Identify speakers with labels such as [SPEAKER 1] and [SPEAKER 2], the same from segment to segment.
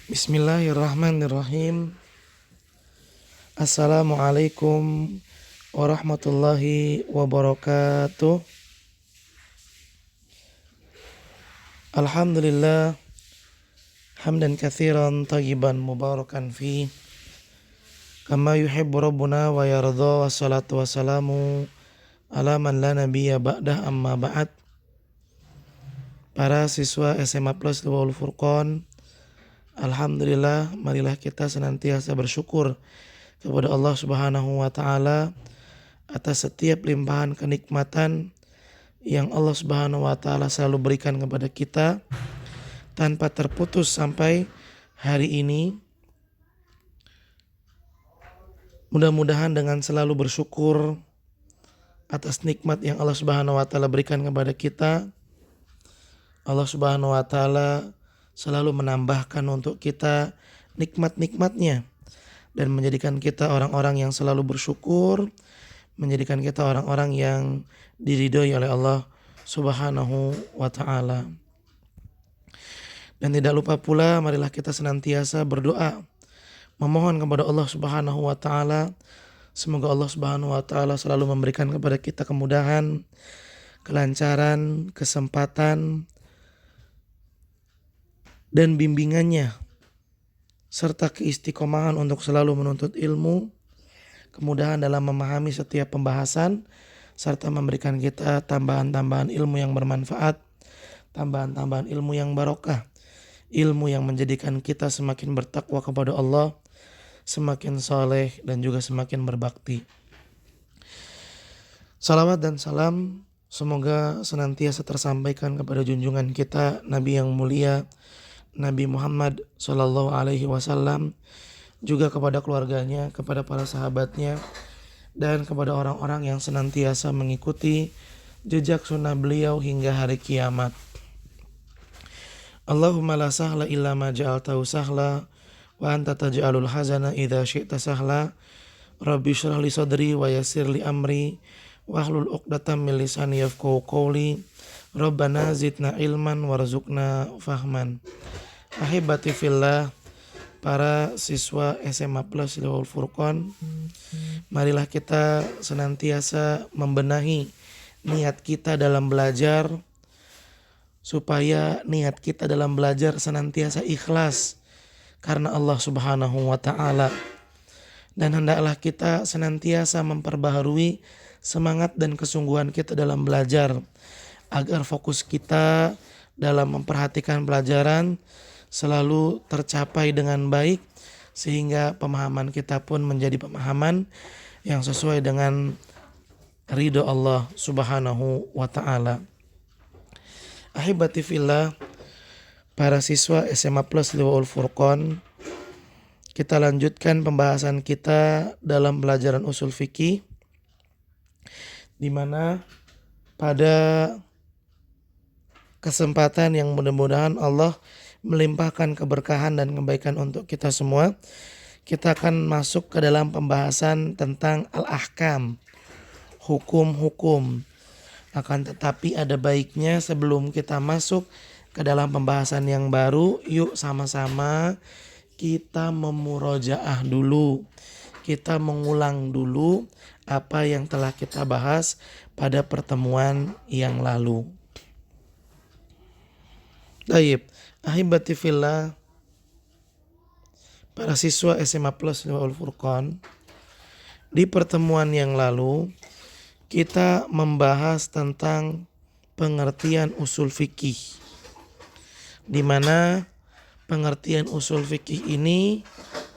[SPEAKER 1] Bismillahirrahmanirrahim. Assalamualaikum warahmatullahi wabarakatuh. Alhamdulillah hamdan katsiran thayyiban mubarakan fi kama yuhibbu rabbuna wa yardha, wassalatu wassalamu ala man la nabiyya ba'dah, amma ba'd. Para siswa SMA Plus Luwul Furqan, alhamdulillah, marilah kita senantiasa bersyukur kepada Allah Subhanahu wa taala atas setiap limpahan kenikmatan yang Allah Subhanahu wa taala selalu berikan kepada kita tanpa terputus sampai hari ini. Mudah-mudahan dengan selalu bersyukur atas nikmat yang Allah Subhanahu wa taala berikan kepada kita, Allah Subhanahu wa taala selalu menambahkan untuk kita nikmat-nikmatnya dan menjadikan kita orang-orang yang selalu bersyukur, menjadikan kita orang-orang yang diridhoi oleh Allah Subhanahu wa taala. Dan tidak lupa pula, marilah kita senantiasa berdoa, memohon kepada Allah Subhanahu wa taala, semoga Allah Subhanahu wa taala selalu memberikan kepada kita kemudahan, kelancaran, kesempatan dan bimbingannya, serta keistiqomahan untuk selalu menuntut ilmu, kemudahan dalam memahami setiap pembahasan, serta memberikan kita tambahan-tambahan ilmu yang bermanfaat, tambahan-tambahan ilmu yang barokah, ilmu yang menjadikan kita semakin bertakwa kepada Allah, semakin saleh dan juga semakin berbakti. Salawat dan salam semoga senantiasa tersampaikan kepada junjungan kita Nabi yang mulia, Nabi Muhammad Sallallahu Alaihi Wasallam, juga kepada keluarganya, kepada para sahabatnya, dan kepada orang-orang yang senantiasa mengikuti jejak sunnah beliau hingga hari kiamat. Allahumma la sahla illa ma ja'altahu sahla wa anta taj'alul hazana idza syi'ta sahla. Rabbi shrah li sadri wa yassir li amri wahlul 'uqdatam min lisani yafqahu qawli. Rabbana zidna ilman warzuqna fahman. Ahibati fillah, para siswa SMA Plus Luwul Furqan, marilah kita senantiasa membenahi niat kita dalam belajar, supaya niat kita dalam belajar senantiasa ikhlas karena Allah Subhanahu wa taala. Dan hendaklah kita senantiasa memperbaharui semangat dan kesungguhan kita dalam belajar, agar fokus kita dalam memperhatikan pelajaran selalu tercapai dengan baik, sehingga pemahaman kita pun menjadi pemahaman yang sesuai dengan ridho Allah Subhanahu wa taala. Ahibati fillah, para siswa SMA Plus Luwul Furqan, kita lanjutkan pembahasan kita dalam pelajaran usul fikih, di mana pada kesempatan yang mudah-mudahan Allah melimpahkan keberkahan dan kebaikan untuk kita semua, kita akan masuk ke dalam pembahasan tentang al-ahkam, hukum-hukum. Akan tetapi ada baiknya sebelum kita masuk ke dalam pembahasan yang baru, yuk sama-sama kita memurojaah dulu, kita mengulang dulu apa yang telah kita bahas pada pertemuan yang lalu. Baik, ahibati fillah, para siswa SMA Plus Luwul Furqan, di pertemuan yang lalu kita membahas tentang pengertian usul fikih, di mana pengertian usul fikih ini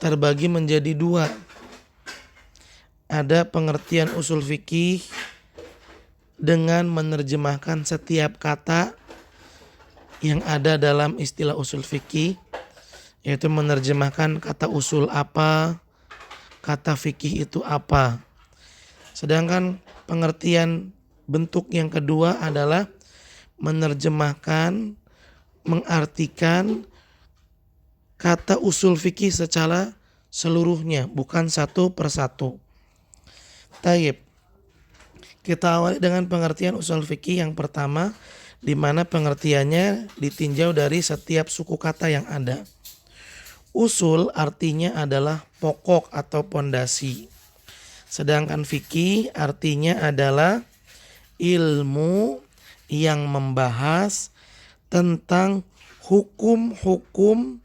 [SPEAKER 1] terbagi menjadi dua. Ada pengertian usul fikih dengan menerjemahkan setiap kata yang ada dalam istilah usul fikih, yaitu menerjemahkan kata usul apa, kata fikih itu apa. Sedangkan pengertian bentuk yang kedua adalah menerjemahkan, mengartikan kata usul fikih secara seluruhnya, bukan satu persatu. Taib. Kita awali dengan pengertian usul fikih yang pertama, di mana pengertiannya ditinjau dari setiap suku kata yang ada. Usul artinya adalah pokok atau pondasi. Sedangkan fikih artinya adalah ilmu yang membahas tentang hukum-hukum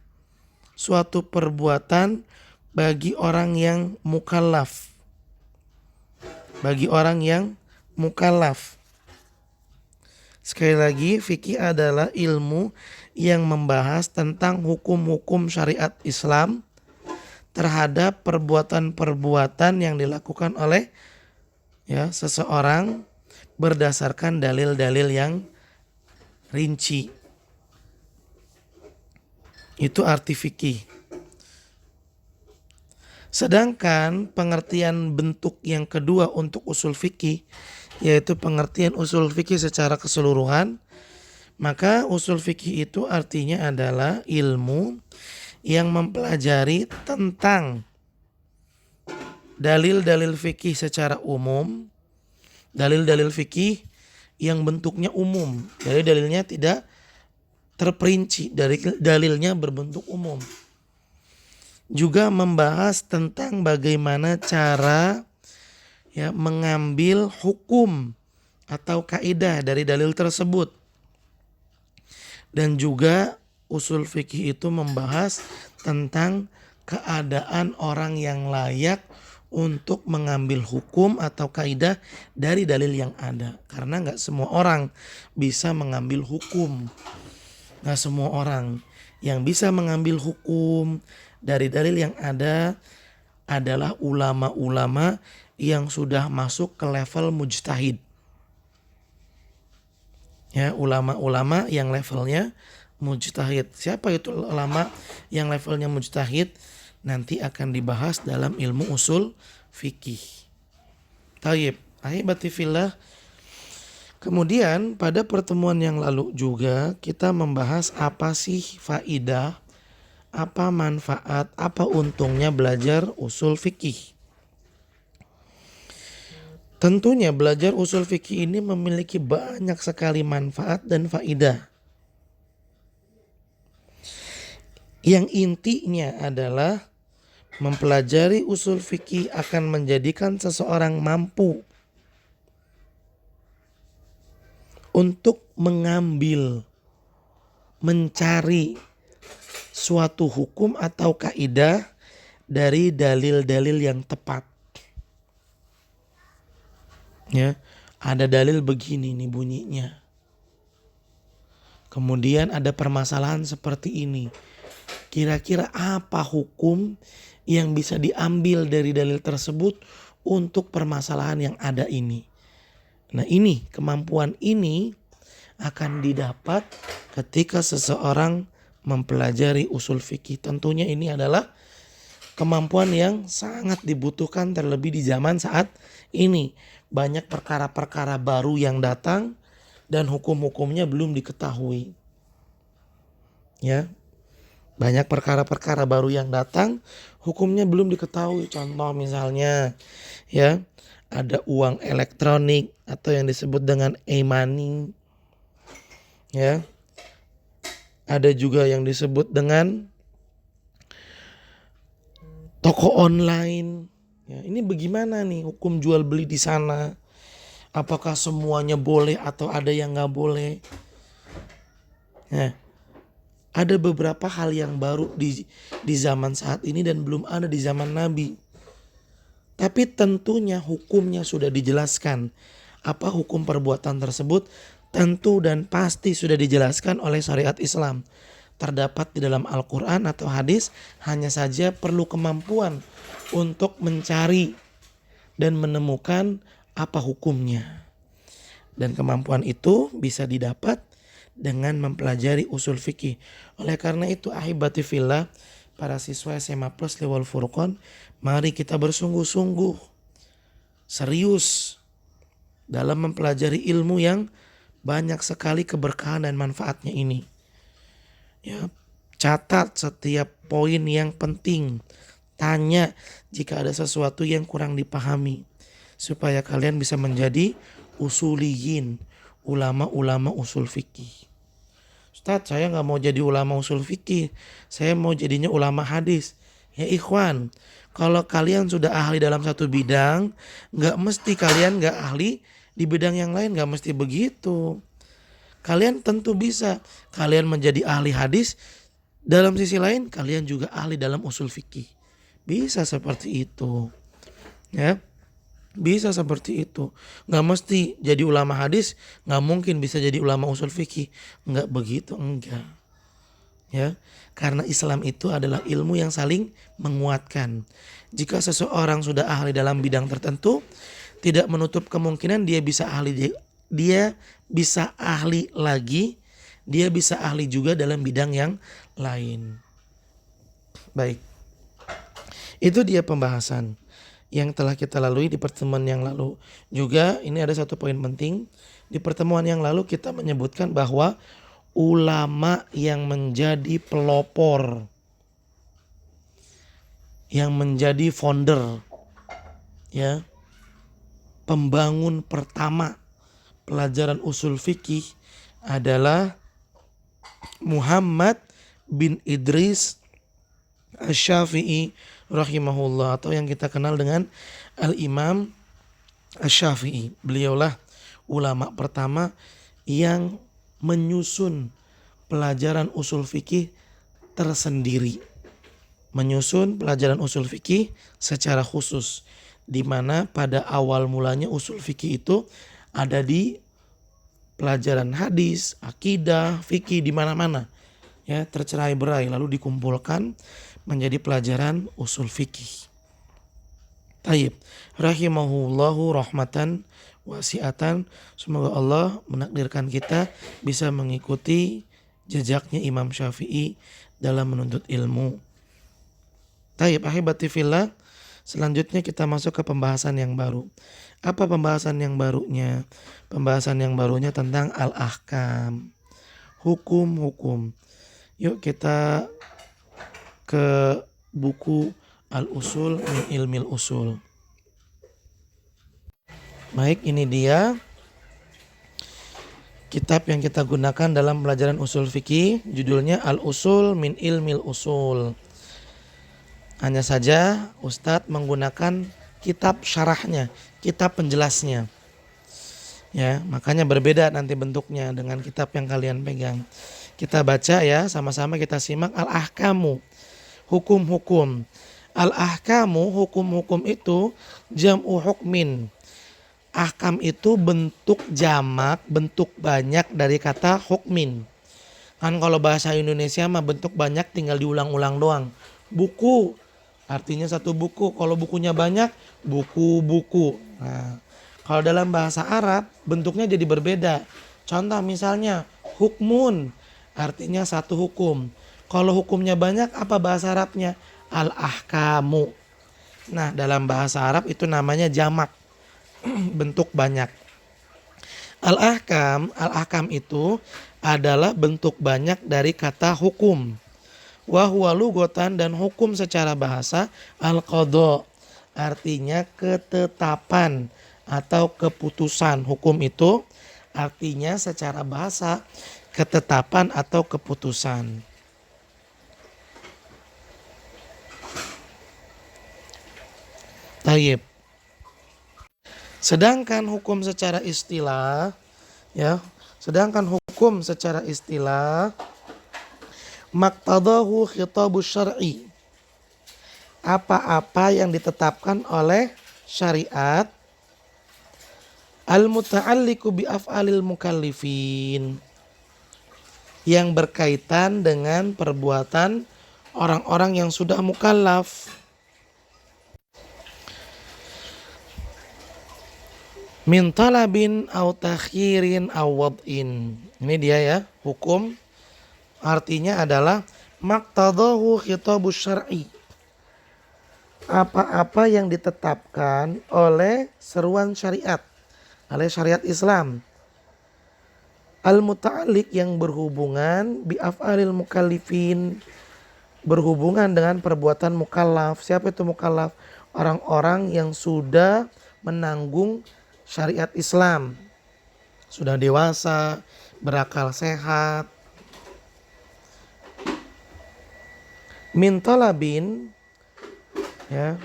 [SPEAKER 1] suatu perbuatan bagi orang yang mukallaf. Bagi orang yang mukallaf. Sekali lagi, fikih adalah ilmu yang membahas tentang hukum-hukum syariat Islam terhadap perbuatan-perbuatan yang dilakukan oleh seseorang berdasarkan dalil-dalil yang rinci. Itu arti fikih. Sedangkan pengertian bentuk yang kedua untuk usul fikih, yaitu pengertian usul fikih secara keseluruhan, maka usul fikih itu artinya adalah ilmu yang mempelajari tentang dalil-dalil fikih secara umum, dalil-dalil fikih yang bentuknya umum, jadi dalilnya tidak terperinci, dari dalilnya berbentuk umum. Juga membahas tentang bagaimana cara mengambil hukum atau kaidah dari dalil tersebut. Dan juga usul fikih itu membahas tentang keadaan orang yang layak untuk mengambil hukum atau kaidah dari dalil yang ada. Karena gak semua orang bisa mengambil hukum. Gak semua orang yang bisa mengambil hukum dari dalil yang ada adalah ulama-ulama yang sudah masuk ke level mujtahid. Ulama-ulama yang levelnya mujtahid. Siapa itu ulama yang levelnya mujtahid? Nanti akan dibahas dalam ilmu usul fikih. Tayyib, ahibati fillah. Kemudian pada pertemuan yang lalu juga kita membahas apa sih faidah, apa manfaat, apa untungnya belajar usul fikih. Tentunya belajar usul fikih ini memiliki banyak sekali manfaat dan faidah. Yang intinya adalah mempelajari usul fikih akan menjadikan seseorang mampu untuk mengambil, mencari suatu hukum atau kaidah dari dalil-dalil yang tepat. Ada dalil begini nih bunyinya. Kemudian ada permasalahan seperti ini. Kira-kira apa hukum yang bisa diambil dari dalil tersebut untuk permasalahan yang ada ini? Nah, ini kemampuan ini akan didapat ketika seseorang mempelajari usul fikih. Tentunya ini adalah kemampuan yang sangat dibutuhkan terlebih di zaman saat ini. Banyak perkara-perkara baru yang datang dan hukum-hukumnya belum diketahui. Banyak perkara-perkara baru yang datang, hukumnya belum diketahui. Contoh misalnya ada uang elektronik atau yang disebut dengan e-money. Ada juga yang disebut dengan toko online. Ini bagaimana nih hukum jual beli di sana? Apakah semuanya boleh atau ada yang nggak boleh? Ada beberapa hal yang baru di zaman saat ini dan belum ada di zaman Nabi. Tapi tentunya hukumnya sudah dijelaskan. Apa hukum perbuatan tersebut? Tentu dan pasti sudah dijelaskan oleh syariat Islam. Terdapat di dalam Al-Quran atau hadis, hanya saja perlu kemampuan untuk mencari dan menemukan apa hukumnya. Dan kemampuan itu bisa didapat dengan mempelajari usul fikih. Oleh karena itu, ahibati fillah, para siswa SMA Plus Lewal Furqon, mari kita bersungguh-sungguh serius dalam mempelajari ilmu yang banyak sekali keberkahan dan manfaatnya ini. Catat setiap poin yang penting. Tanya jika ada sesuatu yang kurang dipahami, supaya kalian bisa menjadi usuliyin, ulama-ulama usul fikih. Ustadz saya nggak mau jadi ulama usul fikih, saya mau jadinya ulama hadis. Ya ikhwan, kalau kalian sudah ahli dalam satu bidang, nggak mesti kalian nggak ahli di bidang yang lain, nggak mesti begitu. Kalian tentu bisa, kalian menjadi ahli hadis, dalam sisi lain kalian juga ahli dalam usul fikih. Bisa seperti itu. Ya, bisa seperti itu. Nggak mesti jadi ulama hadis, nggak mungkin bisa jadi ulama usul fikih. Nggak begitu, enggak. Ya, karena Islam itu adalah ilmu yang saling menguatkan. Jika seseorang sudah ahli dalam bidang tertentu, tidak menutup kemungkinan dia bisa ahli lagi, dia bisa ahli juga dalam bidang yang lain. Baik. Itu dia pembahasan yang telah kita lalui di pertemuan yang lalu. Juga ini ada satu poin penting. Di pertemuan yang lalu kita menyebutkan bahwa ulama yang menjadi pelopor, yang menjadi founder, ya, pembangun pertama pelajaran usul fikih adalah Muhammad bin Idris Asy-Syafi'i rahimahullah, atau yang kita kenal dengan Al-Imam Asy-Syafi'i. Beliaulah ulama pertama yang menyusun pelajaran usul fikih tersendiri. Menyusun pelajaran usul fikih secara khusus, di mana pada awal mulanya usul fikih itu ada di pelajaran hadis, akidah, fikih di mana-mana. Ya, tercerai-berai lalu dikumpulkan menjadi pelajaran usul fikih. Taib, rahimahullahu rahmatan wasi'atan. Semoga Allah menakdirkan kita bisa mengikuti jejaknya Imam Syafi'i dalam menuntut ilmu. Taib, ahibati fillah. Selanjutnya kita masuk ke pembahasan yang baru. Apa pembahasan yang barunya? Pembahasan yang barunya tentang al-ahkam, hukum-hukum. Yuk kita ke buku Al-Usul min Ilmil Usul. Baik, ini dia kitab yang kita gunakan dalam pelajaran usul fikih. Judulnya Al-Usul min Ilmil Usul. Hanya saja Ustadz menggunakan kitab syarahnya, kitab penjelasnya. Ya, makanya berbeda nanti bentuknya dengan kitab yang kalian pegang. Kita baca ya, sama-sama kita simak. Al-ahkamu, hukum-hukum. Al-ahkamu, hukum-hukum itu jam'u hukmin. Ahkam itu bentuk jamak, bentuk banyak dari kata hukmin. Kan kalau bahasa Indonesia mah bentuk banyak tinggal diulang-ulang doang. Buku, artinya satu buku. Kalau bukunya banyak, buku-buku. Nah, kalau dalam bahasa Arab bentuknya jadi berbeda. Contoh misalnya hukmun, artinya satu hukum. Kalau hukumnya banyak, apa bahasa Arabnya? Al-ahkamu. Nah, dalam bahasa Arab itu namanya jamak, bentuk banyak. Al-ahkam itu adalah bentuk banyak dari kata hukum. Wa huwa lughatan, dan hukum secara bahasa al-qadha, artinya ketetapan atau keputusan. Hukum itu artinya secara bahasa ketetapan atau keputusan. Tayyib. Sedangkan hukum secara istilah, ya, maqtadahu khitabus syar'i, apa-apa yang ditetapkan oleh syariat, al-muta'alliqu bi af'alil mukallifin, yang berkaitan dengan perbuatan orang-orang yang sudah mukallaf. Min talabin aw takhirin aw wad'in. Ini dia ya, hukum artinya adalah maqtadahu khitabus syar'i, apa-apa yang ditetapkan oleh seruan syariat, oleh syariat Islam. Al-muta'alliq, yang berhubungan bi af'alil mukallifin, berhubungan dengan perbuatan mukallaf. Siapa itu mukallaf? Orang-orang yang sudah menanggung syariat Islam, sudah dewasa, berakal sehat. min talabin, ya,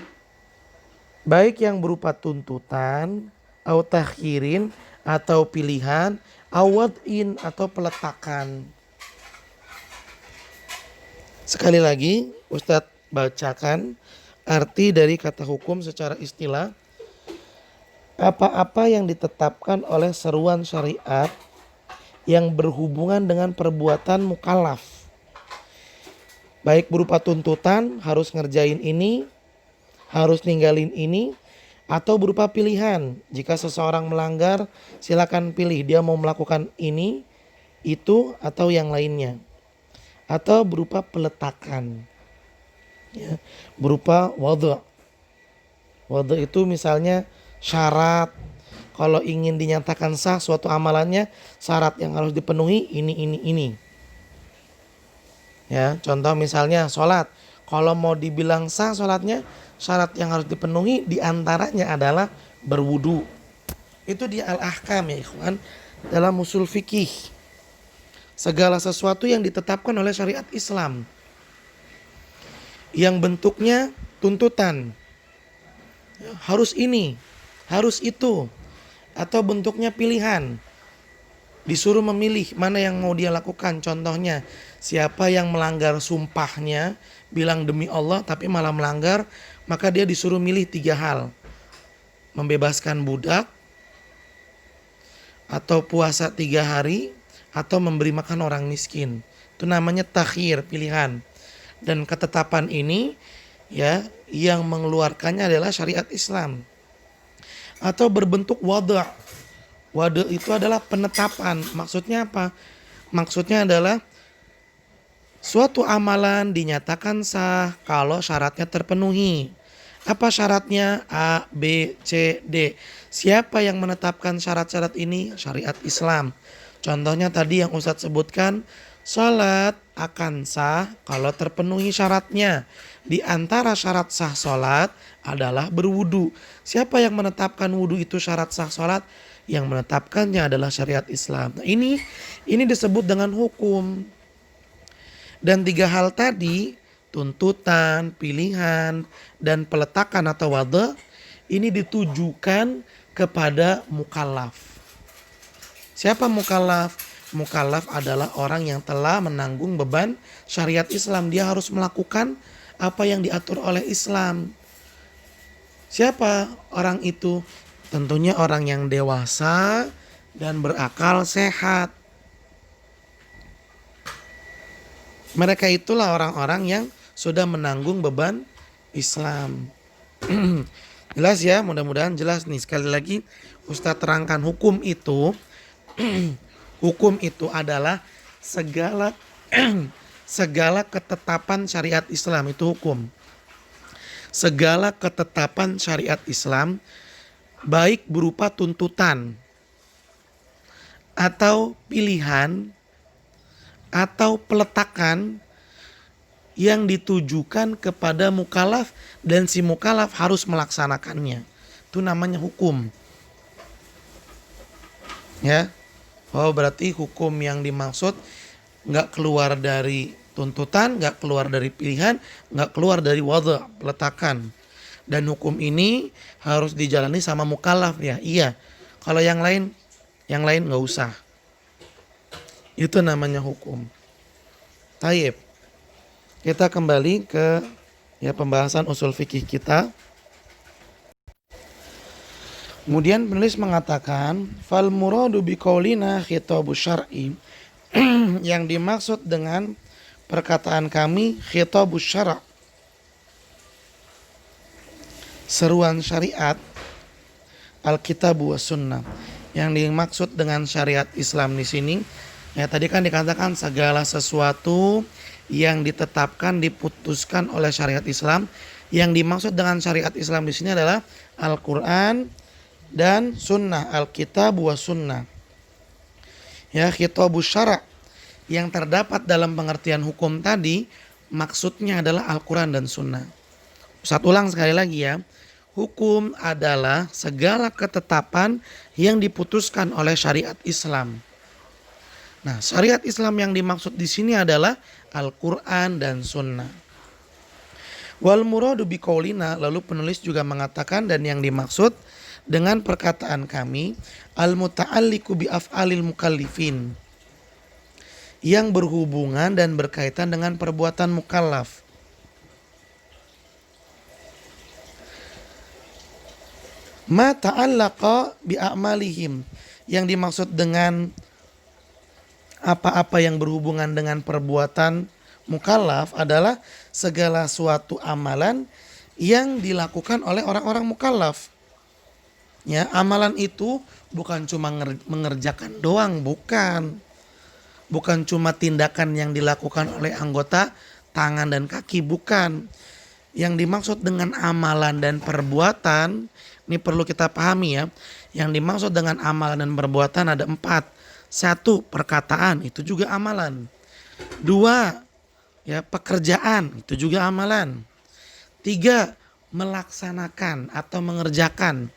[SPEAKER 1] baik yang berupa tuntutan, au takhirin atau pilihan, awadin atau peletakan. Sekali lagi Ustadz bacakan arti dari kata hukum secara istilah. Apa-apa yang ditetapkan oleh seruan syariat yang berhubungan dengan perbuatan mukallaf, baik berupa tuntutan harus ngerjain ini, harus ninggalin ini, atau berupa pilihan. Jika seseorang melanggar, silakan pilih dia mau melakukan ini, itu, atau yang lainnya. Atau berupa peletakan, ya, berupa wadhu. Wadhu itu misalnya syarat. Kalau ingin dinyatakan sah suatu amalannya, syarat yang harus dipenuhi ini. Ya, contoh misalnya sholat. Kalau mau dibilang sah sholatnya, syarat yang harus dipenuhi diantaranya adalah berwudu. Itu dia al-ahkam ya ikhwan, dalam usul fikih. Segala sesuatu yang ditetapkan oleh syariat Islam, yang bentuknya tuntutan, harus ini, harus itu, atau bentuknya pilihan, disuruh memilih mana yang mau dia lakukan. Contohnya, siapa yang melanggar sumpahnya, bilang demi Allah tapi malah melanggar, maka dia disuruh milih 3 hal. Membebaskan budak, atau puasa 3 hari, atau memberi makan orang miskin. Itu namanya takhir, pilihan. Dan ketetapan ini, ya, yang mengeluarkannya adalah syariat Islam. Atau berbentuk wada'. Wada' itu adalah penetapan. Maksudnya apa? Maksudnya adalah suatu amalan dinyatakan sah kalau syaratnya terpenuhi. Apa syaratnya? A, B, C, D. Siapa yang menetapkan syarat-syarat ini? Syariat Islam. Contohnya tadi yang Ustadz sebutkan, salat akan sah kalau terpenuhi syaratnya. Di antara syarat sah salat adalah berwudu. Siapa yang menetapkan wudu itu syarat sah salat? Yang menetapkannya adalah syariat Islam. Nah, ini disebut dengan hukum. Dan 3 hal tadi, tuntutan, pilihan, dan peletakan atau wadha, ini ditujukan kepada mukallaf. Siapa mukallaf? Mukallaf adalah orang yang telah menanggung beban syariat Islam. Dia harus melakukan apa yang diatur oleh Islam. Siapa orang itu? Tentunya orang yang dewasa dan berakal sehat. Mereka itulah orang-orang yang sudah menanggung beban Islam. Jelas ya, mudah-mudahan jelas nih. Sekali lagi Ustadz terangkan hukum itu. Hukum itu adalah segala segala ketetapan syariat Islam, itu hukum. Segala ketetapan syariat Islam, baik berupa tuntutan atau pilihan atau peletakan yang ditujukan kepada mukallaf dan si mukallaf harus melaksanakannya. Itu namanya hukum. Ya. Oh, berarti hukum yang dimaksud nggak keluar dari tuntutan, nggak keluar dari pilihan, nggak keluar dari wadha, peletakan. Dan hukum ini harus dijalani sama mukallaf ya. Iya. Kalau yang lain nggak usah. Itu namanya hukum. Taib. Kita kembali ke pembahasan usul fikih kita. Kemudian penulis mengatakan fal muradu biqaulina khitabus syar'i. Yang dimaksud dengan perkataan kami khitabus syara', seruan syariat, Alkitab wa sunnah. Yang dimaksud dengan syariat Islam di sini, ya tadi kan dikatakan segala sesuatu yang ditetapkan, diputuskan oleh syariat Islam. Yang dimaksud dengan syariat Islam di sini adalah Al-Quran dan sunnah, Alkitab wa sunnah. Ya, khitabus syara' yang terdapat dalam pengertian hukum tadi maksudnya adalah Al-Quran dan sunnah. Ustaz ulang sekali lagi ya. Hukum adalah segala ketetapan yang diputuskan oleh syariat Islam. Nah, syariat Islam yang dimaksud di sini adalah Al-Quran dan Sunnah. Wal muradu biqaulina, lalu penulis juga mengatakan dan yang dimaksud dengan perkataan kami al muta'alliqu bi af'alil mukallifin, yang berhubungan dan berkaitan dengan perbuatan mukallaf. Ma ta'allaqa bi a'malihim, yang dimaksud dengan apa-apa yang berhubungan dengan perbuatan mukallaf adalah segala suatu amalan yang dilakukan oleh orang-orang mukallaf. Ya, amalan itu bukan cuma mengerjakan doang, bukan. Bukan cuma tindakan yang dilakukan oleh anggota tangan dan kaki, bukan. Yang dimaksud dengan amalan dan perbuatan, ini perlu kita pahami ya. Yang dimaksud dengan amalan dan perbuatan ada 4. 1, perkataan, itu juga amalan. 2, ya, pekerjaan, itu juga amalan. 3, melaksanakan atau mengerjakan,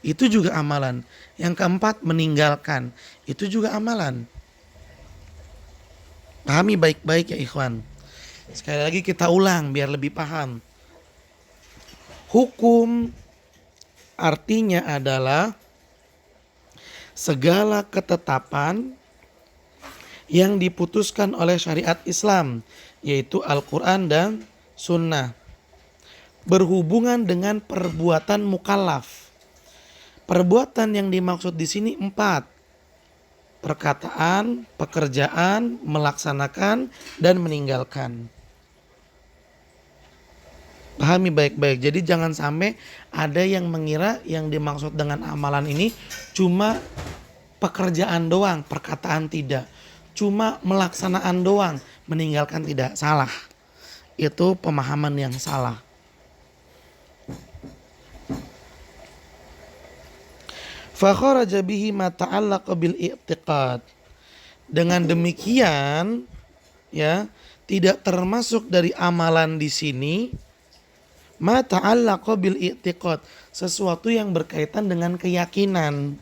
[SPEAKER 1] itu juga amalan. Yang keempat, meninggalkan, itu juga amalan. Pahami baik-baik ya ikhwan. Sekali lagi kita ulang biar lebih paham. Hukum artinya adalah segala ketetapan yang diputuskan oleh syariat Islam, yaitu Al-Quran dan Sunnah, berhubungan dengan perbuatan mukallaf. Perbuatan yang dimaksud di sini 4. Perkataan, pekerjaan, melaksanakan, dan meninggalkan. Pahami baik-baik. Jadi jangan sampai ada yang mengira yang dimaksud dengan amalan ini cuma pekerjaan doang, perkataan tidak. Cuma melaksanaan doang, meninggalkan tidak. Salah. Itu pemahaman yang salah. Fa kharaja bihi ma ta'allaqa bil i'tiqad. Dengan demikian ya, tidak termasuk dari amalan di sini ma ta'allaqa bil i'tiqad, sesuatu yang berkaitan dengan keyakinan.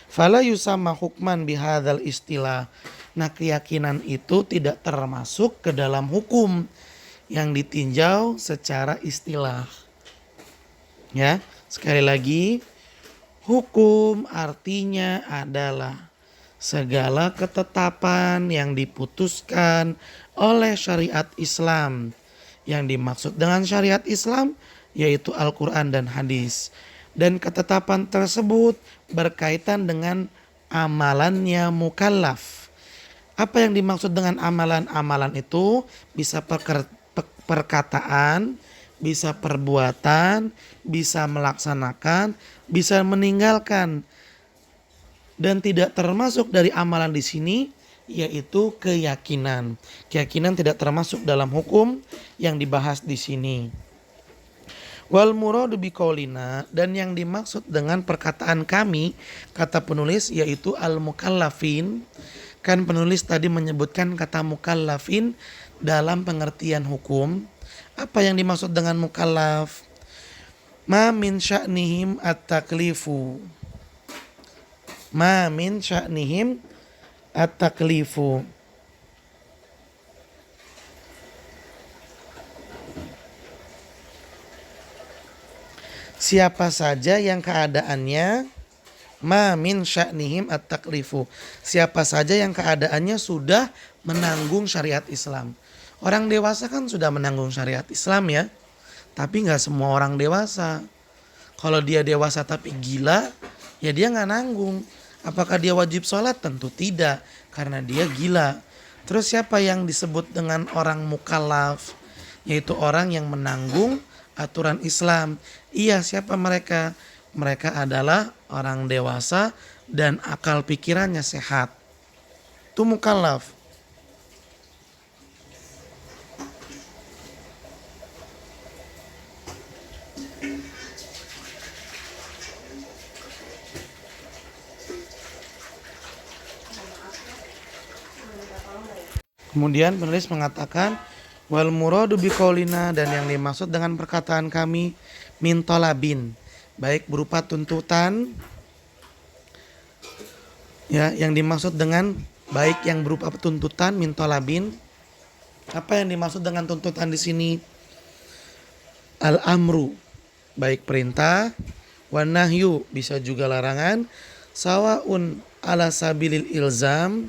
[SPEAKER 1] Fala yusamma hukman bihadzal istilah. Nah, keyakinan itu tidak termasuk ke dalam hukum yang ditinjau secara istilah. Ya, sekali lagi, hukum artinya adalah segala ketetapan yang diputuskan oleh syariat Islam. Yang dimaksud dengan syariat Islam yaitu Al-Quran dan hadis. Dan ketetapan tersebut berkaitan dengan amalannya mukallaf. Apa yang dimaksud dengan amalan? Amalan itu bisa perkataan, bisa perbuatan, bisa melaksanakan, bisa meninggalkan. Dan tidak termasuk dari amalan di sini yaitu keyakinan. Keyakinan tidak termasuk dalam hukum yang dibahas di sini. Wal muradu biqaulina, dan yang dimaksud dengan perkataan kami, kata penulis, yaitu al mukallafin. Kan penulis tadi menyebutkan kata mukallafin dalam pengertian hukum. Apa yang dimaksud dengan mukallaf? Ma min sya'nihim at-taklifu. Ma min sya'nihim at-taklifu. Siapa saja yang keadaannya ma min sya'nihim at-taklifu. Siapa saja yang keadaannya sudah menanggung syariat Islam. Orang dewasa kan sudah menanggung syariat Islam ya. Tapi nggak semua orang dewasa. Kalau dia dewasa tapi gila, ya dia nggak nanggung. Apakah dia wajib sholat? Tentu tidak, karena dia gila. Terus siapa yang disebut dengan orang mukallaf? Yaitu orang yang menanggung aturan Islam. Iya, siapa mereka? Mereka adalah orang dewasa dan akal pikirannya sehat. Itu mukallaf. Kemudian penulis mengatakan wal muradu biqaulina, dan yang dimaksud dengan perkataan kami min talabin, baik berupa tuntutan ya, yang dimaksud dengan baik yang berupa tuntutan min talabin. Apa yang dimaksud dengan tuntutan di sini? Al-amru, baik perintah, wan nahyu, bisa juga larangan, sawaun ala sabilil ilzam,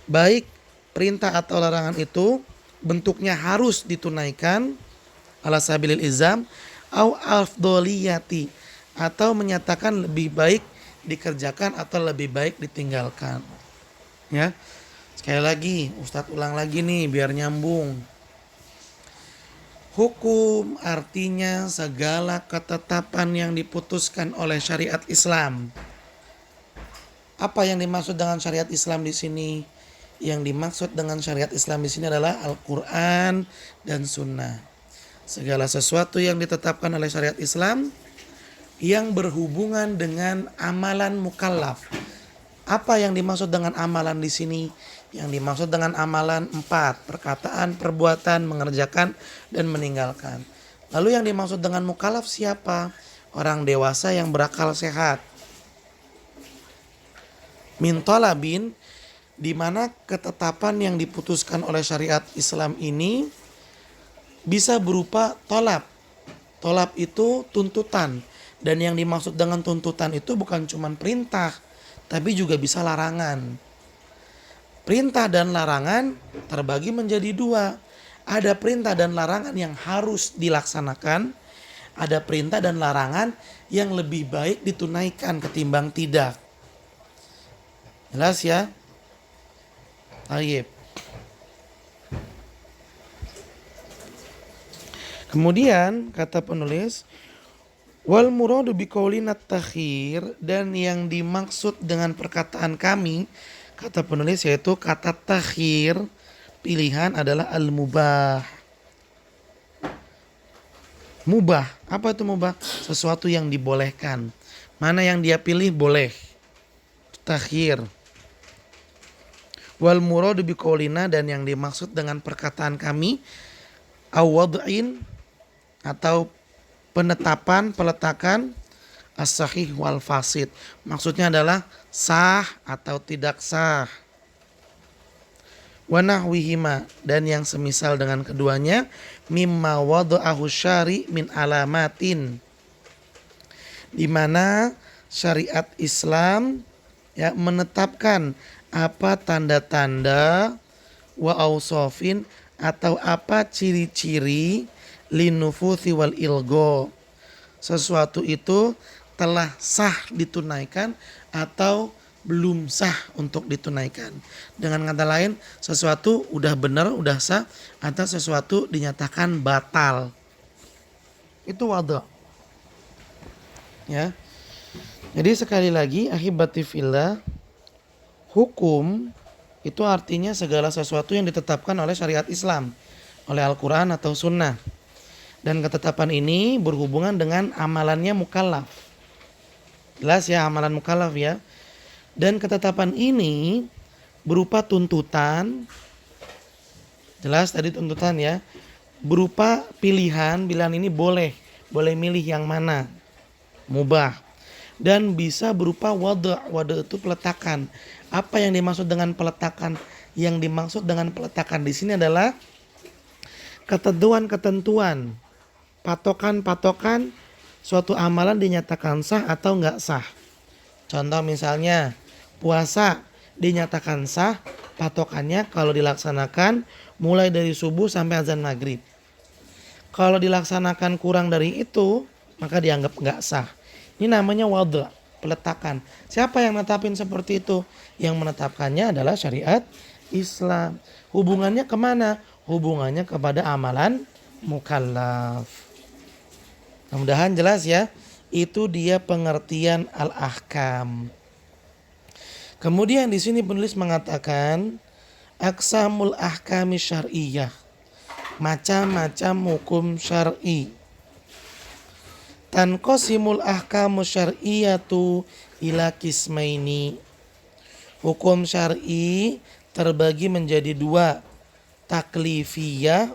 [SPEAKER 1] baik perintah atau larangan itu bentuknya harus ditunaikan ala sabilil ilzam, au afdoliyati, atau menyatakan lebih baik dikerjakan atau lebih baik ditinggalkan. Ya, sekali lagi Ustadz ulang lagi nih biar nyambung. Hukum artinya segala ketetapan yang diputuskan oleh syariat Islam. Apa yang dimaksud dengan syariat Islam di sini? Yang dimaksud dengan syariat Islam di sini adalah Al-Qur'an dan Sunnah. Segala sesuatu yang ditetapkan oleh syariat Islam yang berhubungan dengan amalan mukallaf. Apa yang dimaksud dengan amalan di sini? Yang dimaksud dengan amalan 4, perkataan, perbuatan, mengerjakan, dan meninggalkan. Lalu yang dimaksud dengan mukallaf siapa? Orang dewasa yang berakal sehat. Min talabin, di mana ketetapan yang diputuskan oleh syariat Islam ini bisa berupa tolab. Tolab itu tuntutan. Dan yang dimaksud dengan tuntutan itu bukan cuma perintah, tapi juga bisa larangan. Perintah dan larangan terbagi menjadi dua. Ada perintah dan larangan yang harus dilaksanakan. Ada perintah dan larangan yang lebih baik ditunaikan ketimbang tidak. Jelas ya? Baik. Kemudian kata penulis, wal muradu biqaulina takhir, dan yang dimaksud dengan perkataan kami, kata penulis, yaitu kata takhir, pilihan, adalah al-mubah. Mubah, apa itu mubah? Sesuatu yang dibolehkan. Mana yang dia pilih boleh. Takhir. Wal muradu biqaulina, dan yang dimaksud dengan perkataan kami, awad'in, atau penetapan, peletakan, as-sahih wal fasid. Maksudnya adalah sah atau tidak sah. Wa nahwihima, dan yang semisal dengan keduanya, mimma wada'ahu syari min alamatin, di mana syariat Islam ya menetapkan apa tanda-tanda, wa ausofin, atau apa ciri-ciri, linufuthi wal ilgo, sesuatu itu telah sah ditunaikan atau belum sah untuk ditunaikan. Dengan kata lain, sesuatu udah benar, udah sah, atau sesuatu dinyatakan batal. Itu wada. Ya. Jadi sekali lagi, ahibati fillah, hukum itu artinya segala sesuatu yang ditetapkan oleh syariat Islam, oleh Al-Quran atau Sunnah. Dan ketetapan ini berhubungan dengan amalannya mukallaf. Jelas ya, amalan mukallaf ya. Dan ketetapan ini berupa tuntutan. Jelas tadi tuntutan ya. Berupa pilihan, pilihan ini boleh milih yang mana. Mubah. Dan bisa berupa wada'. Wada' itu peletakan. Apa yang dimaksud dengan peletakan? Yang dimaksud dengan peletakan di sini adalah ketentuan-ketentuan, patokan-patokan suatu amalan dinyatakan sah atau enggak sah. Contoh misalnya puasa dinyatakan sah, patokannya kalau dilaksanakan mulai dari subuh sampai azan maghrib. Kalau dilaksanakan kurang dari itu, maka dianggap enggak sah. Ini namanya wada', peletakan. Siapa yang menetapin seperti itu? Yang menetapkannya adalah syariat Islam. Hubungannya kemana? Hubungannya kepada amalan mukallaf. Mudah-mudahan jelas ya. Itu dia pengertian al-ahkam. Kemudian di sini penulis mengatakan aqsamul ahkami syar'iyyah. Macam-macam hukum syar'i. Tanqasimul ahkamu syar'iyyatu ila qismaini. Hukum syar'i terbagi menjadi dua, taklifiyah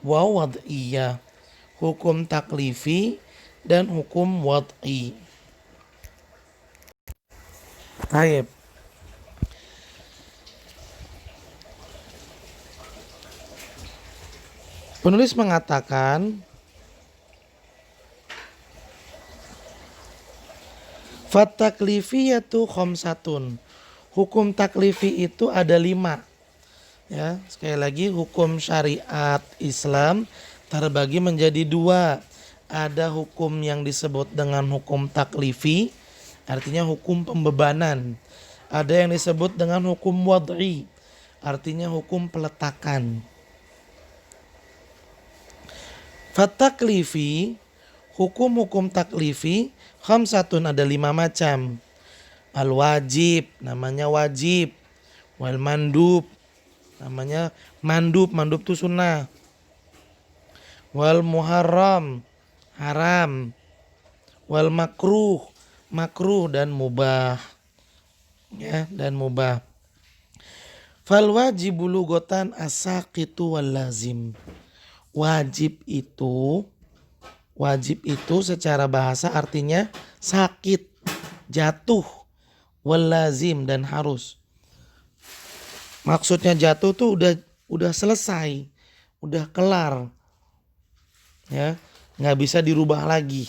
[SPEAKER 1] wa wad'iyah. Hukum taklifi dan hukum wad'i. Baik. Penulis mengatakan Fataklifiyatu khamsatun. Hukum taklifi itu ada 5. Ya, sekali lagi hukum syariat Islam terbagi menjadi 2. Ada hukum yang disebut dengan hukum taklifi, artinya hukum pembebanan. Ada yang disebut dengan hukum wad'i, artinya hukum peletakan. Fataklifi, hukum-hukum taklifi, khamsatun ada 5 macam. Al-wajib, namanya wajib. Wal mandub, namanya mandub, mandub itu sunnah. Wal muharram, haram. Wal makruh, makruh dan mubah. Ya, dan mubah. Fal wajibu lugotan asaqitu wal lazim. Wajib itu secara bahasa artinya sakit, jatuh, wal lazim dan harus. Maksudnya jatuh tuh udah selesai, udah kelar. Ya, nggak bisa dirubah lagi.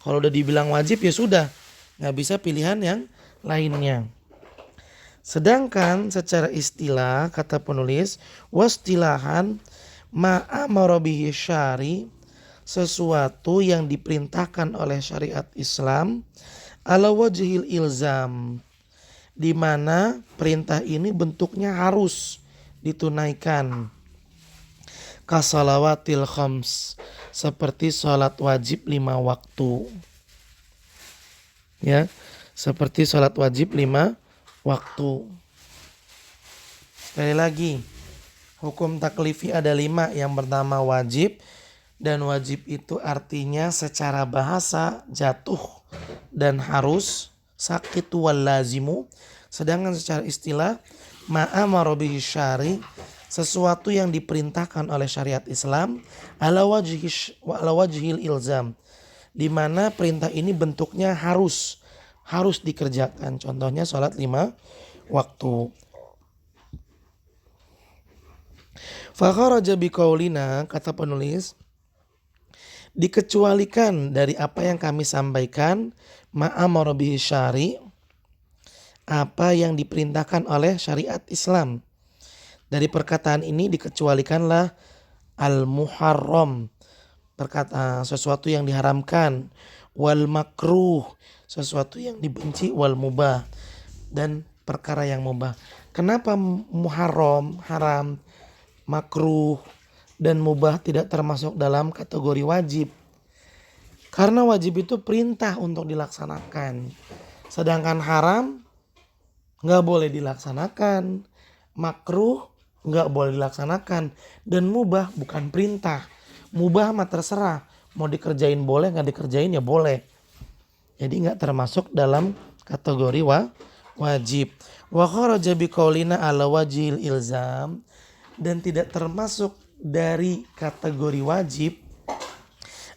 [SPEAKER 1] Kalau udah dibilang wajib ya sudah, nggak bisa pilihan yang lainnya. Sedangkan secara istilah kata penulis, wastilahan ma'amara bihi syari, sesuatu yang diperintahkan oleh syariat Islam ala wajhil ilzam, di mana perintah ini bentuknya harus ditunaikan. Kasalawatil khams, seperti sholat wajib 5 waktu. Ya, seperti sholat wajib 5 waktu. Sekali lagi, hukum taklifi ada 5. Yang pertama wajib, dan wajib itu artinya secara bahasa jatuh dan harus, sakit wal lazimu. Sedangkan secara istilah ma'amara bihi syari, sesuatu yang diperintahkan oleh syariat Islam ala wajhil ilzam, di mana perintah ini bentuknya harus dikerjakan. Contohnya sholat 5 waktu. Fakharaja biqaulina, kata penulis, dikecualikan dari apa yang kami sampaikan, ma'amara bihi syari, apa yang diperintahkan oleh syariat Islam. Dari perkataan ini dikecualikanlah al-muharram, sesuatu yang diharamkan, wal makruh, sesuatu yang dibenci, wal mubah, dan perkara yang mubah. Kenapa muharram, haram, makruh, dan mubah tidak termasuk dalam kategori wajib? Karena wajib itu perintah untuk dilaksanakan. Sedangkan haram nggak boleh dilaksanakan, makruh nggak boleh dilaksanakan, dan mubah bukan perintah. Mubah mah terserah, mau dikerjain boleh, nggak dikerjain ya boleh. Jadi nggak termasuk dalam kategori wajib. Wa kharaja biqaulina ala wajhil ilzam, dan tidak termasuk dari kategori wajib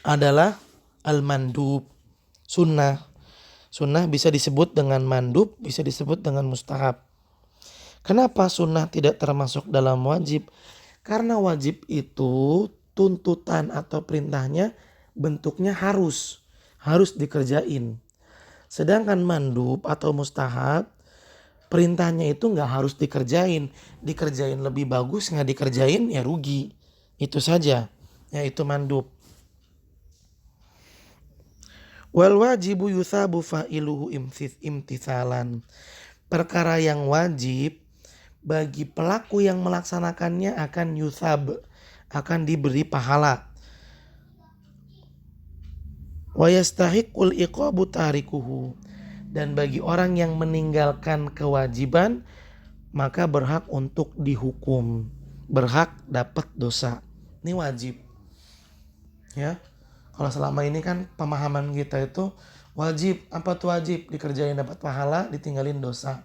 [SPEAKER 1] adalah al-mandub, sunnah. Sunnah bisa disebut dengan mandub, bisa disebut dengan mustahab. Kenapa sunnah tidak termasuk dalam wajib? Karena wajib itu tuntutan atau perintahnya bentuknya harus dikerjain. Sedangkan mandub atau mustahab, perintahnya itu nggak harus dikerjain lebih bagus, nggak dikerjain ya rugi. Itu saja, yaitu mandub. Wal wajibu yuthabu fa'iluhu imtithalan. Perkara yang wajib bagi pelaku yang melaksanakannya akan yuthab, akan diberi pahala. Wa yastahiqul iqabu tarikuhu, dan bagi orang yang meninggalkan kewajiban maka berhak untuk dihukum, berhak dapat dosa. Ini wajib. Ya. Kalau selama ini kan pemahaman kita itu wajib, apa tuh wajib? Dikerjain dapat pahala, ditinggalin dosa.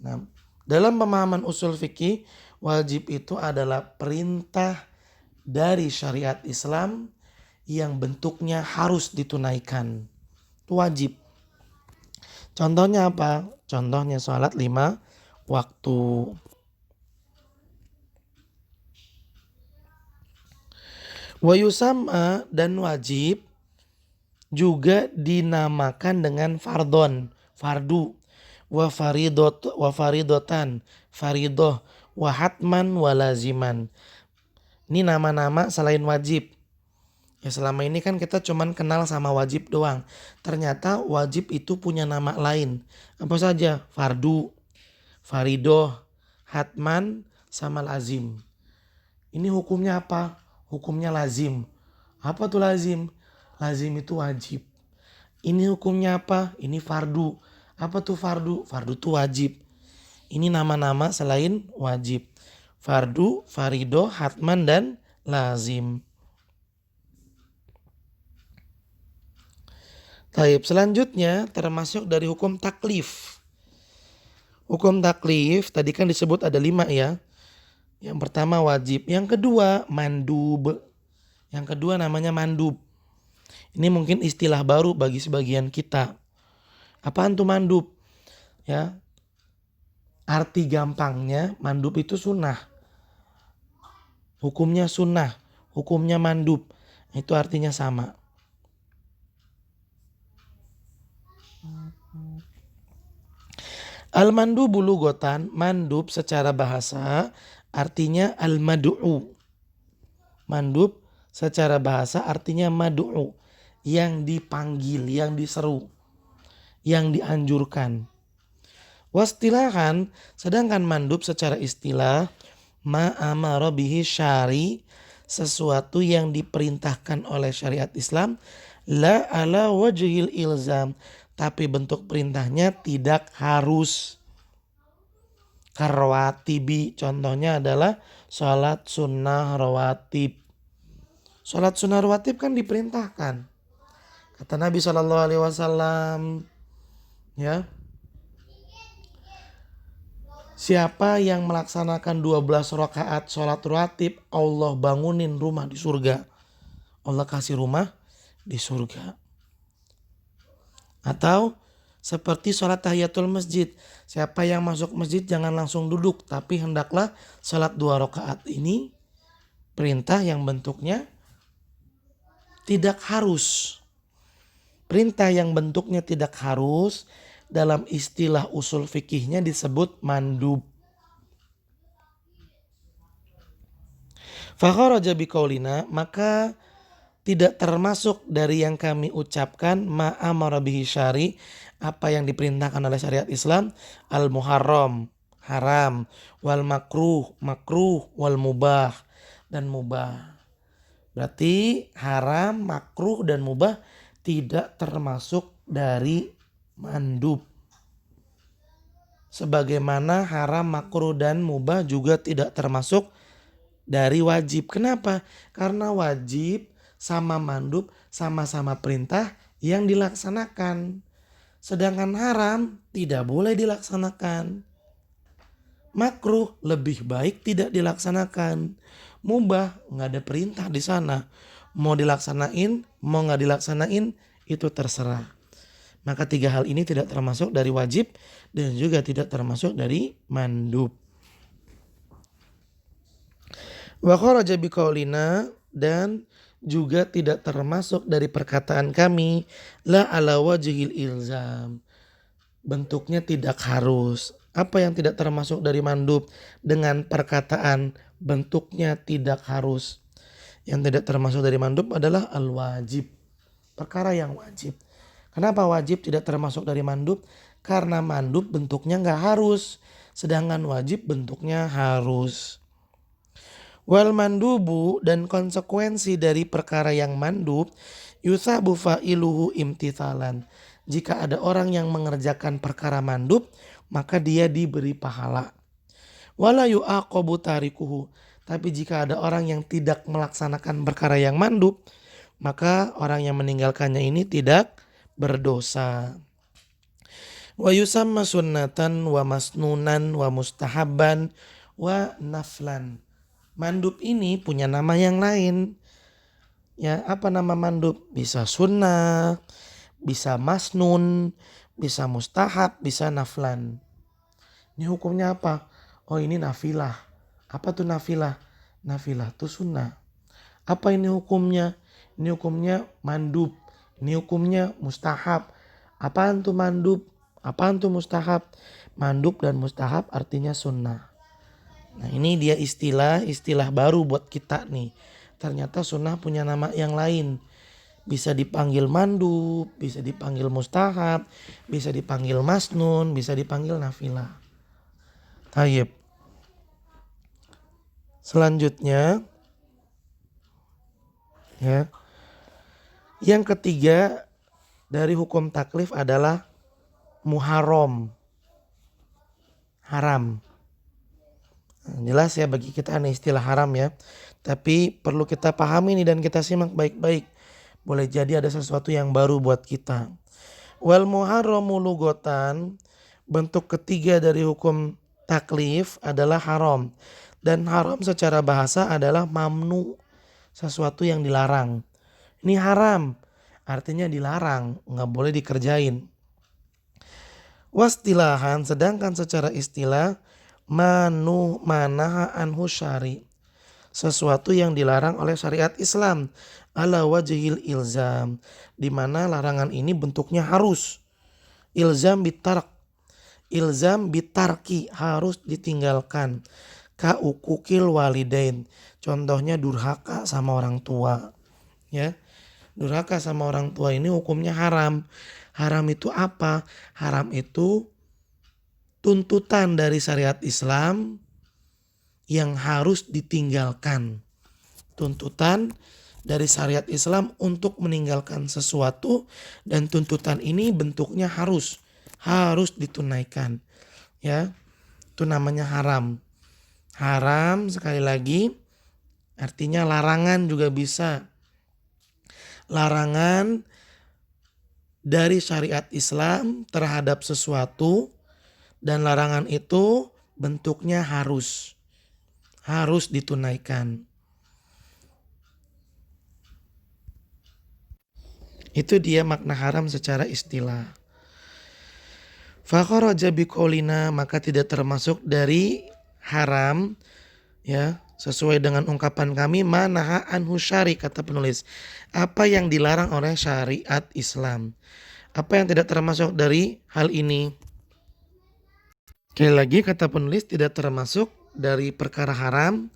[SPEAKER 1] Nah, dalam pemahaman usul fikih, wajib itu adalah perintah dari syariat Islam yang bentuknya harus ditunaikan. Itu wajib. Contohnya apa? Contohnya sholat 5 waktu. Wa yusamma, dan wajib juga dinamakan dengan fardon, fardu, wa faridotan, faridoh, wa hatman, wa laziman. Ini nama-nama selain wajib. Ya selama ini kan kita cuman kenal sama wajib doang. Ternyata wajib itu punya nama lain. Apa saja? Fardu, faridoh, hatman, sama lazim. Ini hukumnya apa? Hukumnya lazim. Apa tuh lazim? Lazim itu wajib. Ini hukumnya apa? Ini fardu. Apa tuh fardu? Fardu tuh wajib. Ini nama-nama selain wajib. Fardu, farido, hatman, dan lazim. Taib, selanjutnya termasuk dari hukum taklif. Hukum taklif tadi kan disebut ada 5 ya. Yang pertama wajib, yang kedua mandub. Yang kedua namanya mandub. Ini mungkin istilah baru bagi sebagian kita. Apaan tuh mandub? Ya, arti gampangnya mandub itu sunnah. Hukumnya sunnah, hukumnya mandub. Itu artinya sama. Al-mandubu lugotan, mandub secara bahasa artinya al-madu'u. Mandub secara bahasa artinya madu'u, yang dipanggil, yang diseru, yang dianjurkan. Wastilahan, sedangkan mandub secara istilah ma'amara bihi syari, sesuatu yang diperintahkan oleh syariat Islam, la ala wajhil ilzam, tapi bentuk perintahnya tidak harus. Karwatibi, contohnya adalah sholat sunnah rawatib. Sholat sunnah rawatib kan diperintahkan. Kata Nabi SAW, ya, siapa yang melaksanakan 12 rakaat sholat rawatib, Allah bangunin rumah di surga. Allah kasih rumah di surga. Atau seperti sholat tahiyatul masjid. Siapa yang masuk masjid jangan langsung duduk, tapi hendaklah sholat 2 rakaat. Ini perintah yang bentuknya tidak harus. Perintah yang bentuknya tidak harus dalam istilah usul fikihnya disebut mandub. Fakharaja biqaulina, maka tidak termasuk dari yang kami ucapkan ma'amara bihi syari, apa yang diperintahkan oleh syariat Islam, al-muharram, haram, wal makruh, makruh, wal mubah, dan mubah. Berarti haram, makruh, dan mubah tidak termasuk dari mandub. Sebagaimana haram, makruh, dan mubah juga tidak termasuk dari wajib. Kenapa? Karena wajib sama mandub sama-sama perintah yang dilaksanakan. Sedangkan haram tidak boleh dilaksanakan. Makruh lebih baik tidak dilaksanakan. Mubah nggak ada perintah di sana. Mau dilaksanain, mau nggak dilaksanain itu terserah. Maka 3 hal ini tidak termasuk dari wajib dan juga tidak termasuk dari mandub. Wa kharaja biqaulina, dan juga tidak termasuk dari perkataan kami la ala wajhil ilzam. Bentuknya tidak harus. Apa yang tidak termasuk dari mandub dengan perkataan bentuknya tidak harus? Yang tidak termasuk dari mandub adalah al-wajib. Perkara yang wajib. Kenapa wajib tidak termasuk dari mandub? Karena mandub bentuknya nggak harus. Sedangkan wajib bentuknya harus. Wal mandubu, dan konsekuensi dari perkara yang mandub, yusabu fa'iluhu imtithalan. Jika ada orang yang mengerjakan perkara mandub, maka dia diberi pahala. Wala yu'aqabu tarikuhu. Tapi jika ada orang yang tidak melaksanakan perkara yang mandub, maka orang yang meninggalkannya ini tidak berdosa. Wa yusamma sunnatan wa masnunan wa mustahabban wa naflan. Mandub ini punya nama yang lain. Ya, apa nama mandub? Bisa sunnah, bisa masnun, bisa mustahab, bisa naflan. Ini hukumnya apa? Oh, ini nafilah. Apa tuh nafilah? Nafilah tuh sunnah. Apa ini hukumnya? Ini hukumnya mandub. Ini hukumnya mustahab. Apaan tuh mandub? Apaan tuh mustahab? Mandub dan mustahab artinya sunnah. Nah ini dia istilah baru buat kita nih. Ternyata sunnah punya nama yang lain. Bisa dipanggil mandub, bisa dipanggil mustahab, bisa dipanggil masnun, bisa dipanggil nafilah. Tayyib. Selanjutnya ya. Yang ketiga dari hukum taklif adalah muharram. Haram. Jelas ya bagi kita nih istilah haram ya. Tapi perlu kita pahami nih dan kita simak baik-baik. Boleh jadi ada sesuatu yang baru buat kita. Wal muharramu lugotan, bentuk ketiga dari hukum taklif adalah haram. Dan haram secara bahasa adalah mamnu, sesuatu yang dilarang. Ini haram, artinya dilarang, nggak boleh dikerjain. Wastilahan, sedangkan secara istilah manaha anhu syari, sesuatu yang dilarang oleh syariat Islam ala wajhil ilzam, di mana larangan ini bentuknya harus. Ilzam bitarki, harus ditinggalkan. Ka ukukil walidain, contohnya durhaka sama orang tua. Ya, durhaka sama orang tua ini hukumnya haram. Haram itu apa? Haram itu tuntutan dari syariat Islam yang harus ditinggalkan. Tuntutan dari syariat Islam untuk meninggalkan sesuatu, dan tuntutan ini bentuknya harus ditunaikan. Ya, itu namanya haram. Haram sekali lagi artinya larangan juga bisa. Larangan dari syariat Islam terhadap sesuatu, dan larangan itu bentuknya harus ditunaikan. Itu dia makna haram secara istilah. Fakharaja biqaulina, maka tidak termasuk dari haram ya, sesuai dengan ungkapan kami, manaha anhu syari, kata penulis, apa yang dilarang oleh syariat Islam. Apa yang tidak termasuk dari hal ini? Sekali lagi kata penulis tidak termasuk dari perkara haram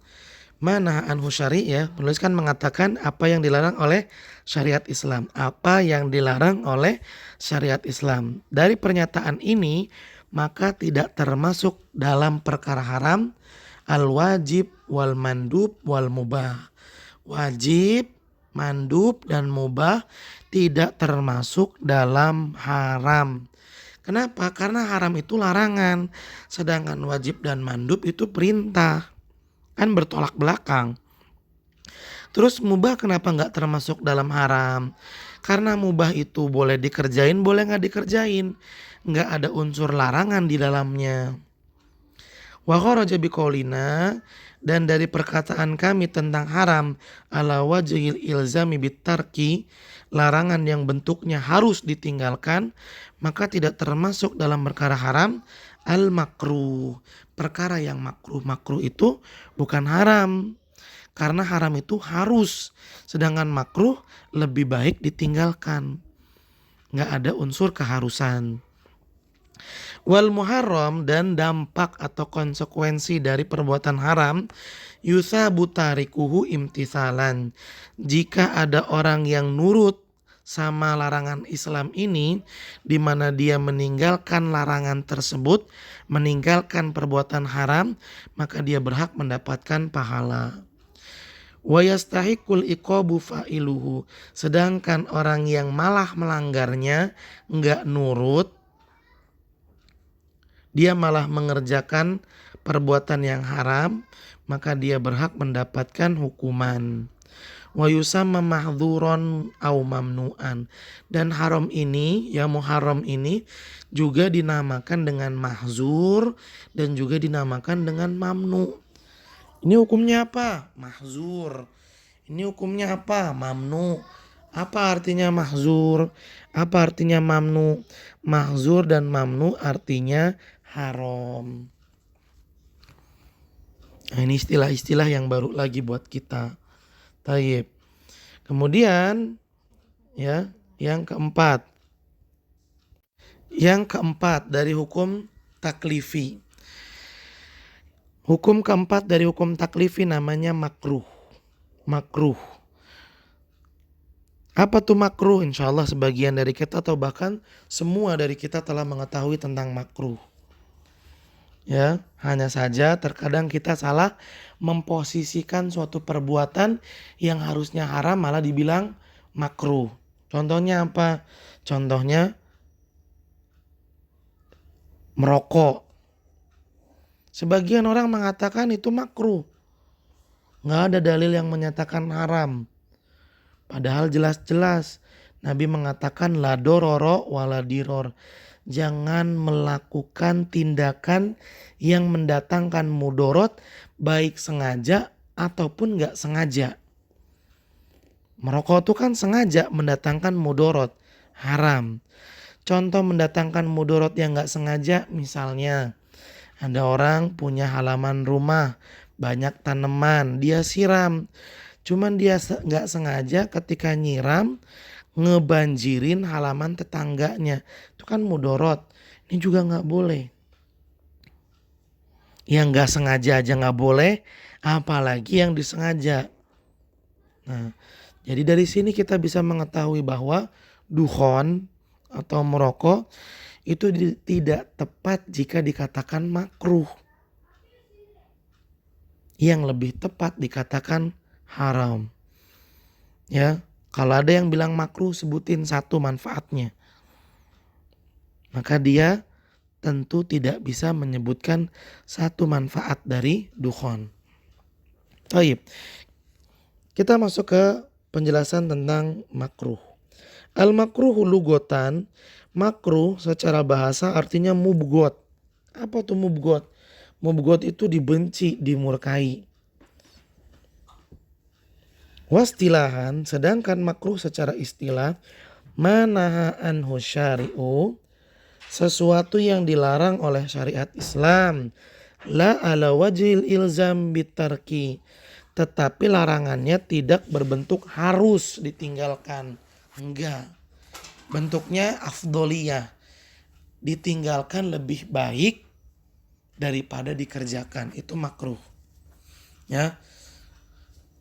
[SPEAKER 1] manaha anhu syari ya. Penulis kan mengatakan apa yang dilarang oleh syariat Islam. Apa yang dilarang oleh syariat Islam. Dari pernyataan ini maka tidak termasuk dalam perkara haram al-wajib wal mandub wal mubah. Wajib, mandub dan mubah tidak termasuk dalam haram. Kenapa? Karena haram itu larangan, sedangkan wajib dan mandub itu perintah. Kan bertolak belakang. Terus mubah kenapa nggak termasuk dalam haram? Karena mubah itu boleh dikerjain, boleh nggak dikerjain. Nggak ada unsur larangan di dalamnya. Wa kharaja biqaulina, dan dari perkataan kami tentang haram ala wajhil ilzami bitarki, larangan yang bentuknya harus ditinggalkan, maka tidak termasuk dalam perkara haram al makruh, perkara yang makruh itu bukan haram, karena haram itu harus, sedangkan makruh lebih baik ditinggalkan, nggak ada unsur keharusan. Wal muharram, dan dampak atau konsekuensi dari perbuatan haram, yusabu tarikuhu imtisalan, jika ada orang yang nurut sama larangan Islam ini, di mana dia meninggalkan larangan tersebut, meninggalkan perbuatan haram, maka dia berhak mendapatkan pahala. Wa yastahiqul iqabu fa'iluhu, sedangkan orang yang malah melanggarnya, enggak nurut, dia malah mengerjakan perbuatan yang haram, maka dia berhak mendapatkan hukuman. Wa yusamma mahdzuron au mamnu'an, dan haram ini ya, muharram ini juga dinamakan dengan mahzur dan juga dinamakan dengan mamnu. Ini hukumnya apa? Mahzur. Ini hukumnya apa? Mamnu. Apa artinya mahzur? Apa artinya mamnu? Mahzur dan mamnu artinya haram. Nah, ini istilah-istilah yang baru lagi buat kita. Tayyib. Kemudian ya, Yang keempat dari hukum taklifi. Hukum keempat dari hukum taklifi namanya makruh. Makruh. Apa tuh makruh? Insya Allah sebagian dari kita atau bahkan semua dari kita telah mengetahui tentang makruh. Ya, hanya saja terkadang kita salah memposisikan suatu perbuatan yang harusnya haram malah dibilang makruh. Contohnya apa? Contohnya merokok. Sebagian orang mengatakan itu makruh. Nggak ada dalil yang menyatakan haram. Padahal jelas-jelas Nabi mengatakan la dororo wala diror. Jangan melakukan tindakan yang mendatangkan mudorot baik sengaja ataupun nggak sengaja. Merokok itu kan sengaja mendatangkan mudorot, haram. Contoh mendatangkan mudorot yang nggak sengaja misalnya ada orang punya halaman rumah banyak tanaman dia siram. Cuman dia nggak sengaja ketika nyiram ngebanjirin halaman tetangganya. Itu kan mudorot. Ini juga nggak boleh. Yang nggak sengaja aja nggak boleh, apalagi yang disengaja. Nah, jadi dari sini kita bisa mengetahui bahwa dukhon atau merokok itu tidak tepat jika dikatakan makruh. Yang lebih tepat dikatakan haram. Ya, kalau ada yang bilang makruh sebutin satu manfaatnya. Maka dia tentu tidak bisa menyebutkan satu manfaat dari dukhon. Baik. Kita masuk ke penjelasan tentang makruh. Al-makruh lugotan, makruh secara bahasa artinya mubgot. Apa tuh mubgot? Mubgot itu dibenci, dimurkai. Wastilahan, sedangkan makruh secara istilah manaha anhu syari'u, sesuatu yang dilarang oleh syariat Islam. La ala wajhil ilzam bitarki, tetapi larangannya tidak berbentuk harus ditinggalkan. Enggak. Bentuknya afdoliyah. Ditinggalkan lebih baik daripada dikerjakan. Itu makruh. Ya.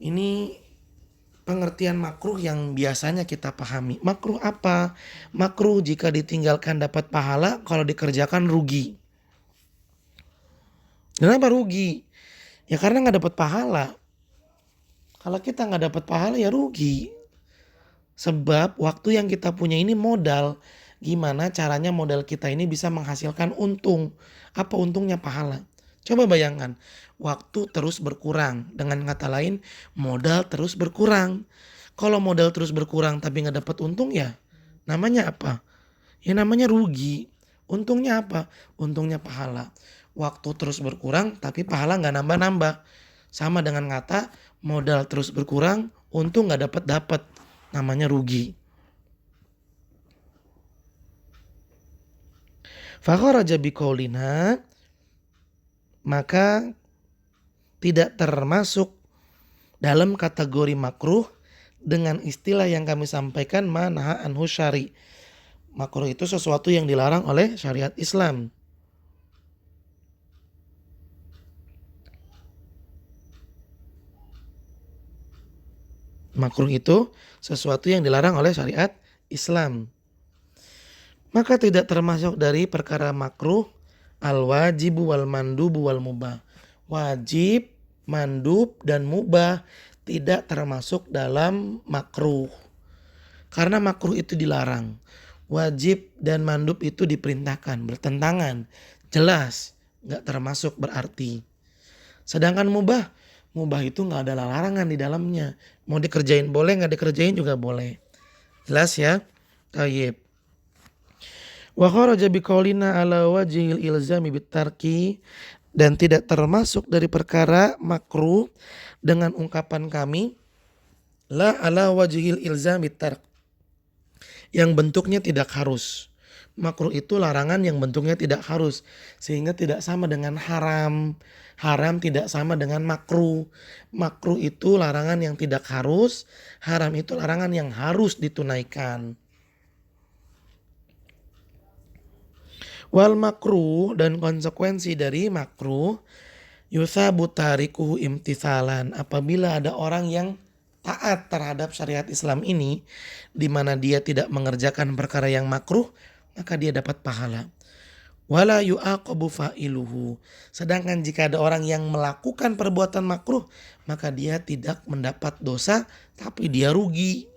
[SPEAKER 1] Ini pengertian makruh yang biasanya kita pahami. Makruh apa? Makruh jika ditinggalkan dapat pahala, kalau dikerjakan rugi. Kenapa rugi? Ya karena nggak dapat pahala. Kalau kita nggak dapat pahala ya rugi. Sebab waktu yang kita punya ini modal. Gimana caranya modal kita ini bisa menghasilkan untung? Apa untungnya? Pahala. Coba bayangkan, waktu terus berkurang. Dengan kata lain, modal terus berkurang. Kalau modal terus berkurang tapi nggak dapat untung ya namanya apa? Ya namanya rugi. Untungnya apa? Untungnya pahala. Waktu terus berkurang tapi pahala nggak nambah-nambah. Sama dengan kata modal terus berkurang, untung nggak dapat. Namanya rugi. Fakharaja biqaulina, maka tidak termasuk dalam kategori makruh dengan istilah yang kami sampaikan manaha anhu syari. Makruh itu sesuatu yang dilarang oleh syariat Islam. Makruh itu sesuatu yang dilarang oleh syariat Islam. Maka tidak termasuk dari perkara makruh al-wajibu wal mandubu wal mubah. Wajib, mandub, dan mubah tidak termasuk dalam makruh. Karena makruh itu dilarang. Wajib dan mandub itu diperintahkan, bertentangan. Jelas, gak termasuk berarti. Sedangkan mubah itu gak ada larangan di dalamnya. Mau dikerjain boleh, gak dikerjain juga boleh. Jelas ya? Tayyib. Wa kharaja biqaulina ala wajhil ilzami bitarki, dan tidak termasuk dari perkara makruh dengan ungkapan kami la ala wajhil ilzami bitark, yang bentuknya tidak harus. Makruh itu larangan yang bentuknya tidak harus, sehingga tidak sama dengan haram. Haram tidak sama dengan makruh. Makruh itu larangan yang tidak harus, haram itu larangan yang harus ditunaikan. Wal makruh, dan konsekuensi dari makruh, yuthabu tarikuhu imtithalan, apabila ada orang yang taat terhadap syariat Islam ini, di mana dia tidak mengerjakan perkara yang makruh, maka dia dapat pahala. Wala yu'aqabu fa'iluhu, sedangkan jika ada orang yang melakukan perbuatan makruh, maka dia tidak mendapat dosa tapi dia rugi.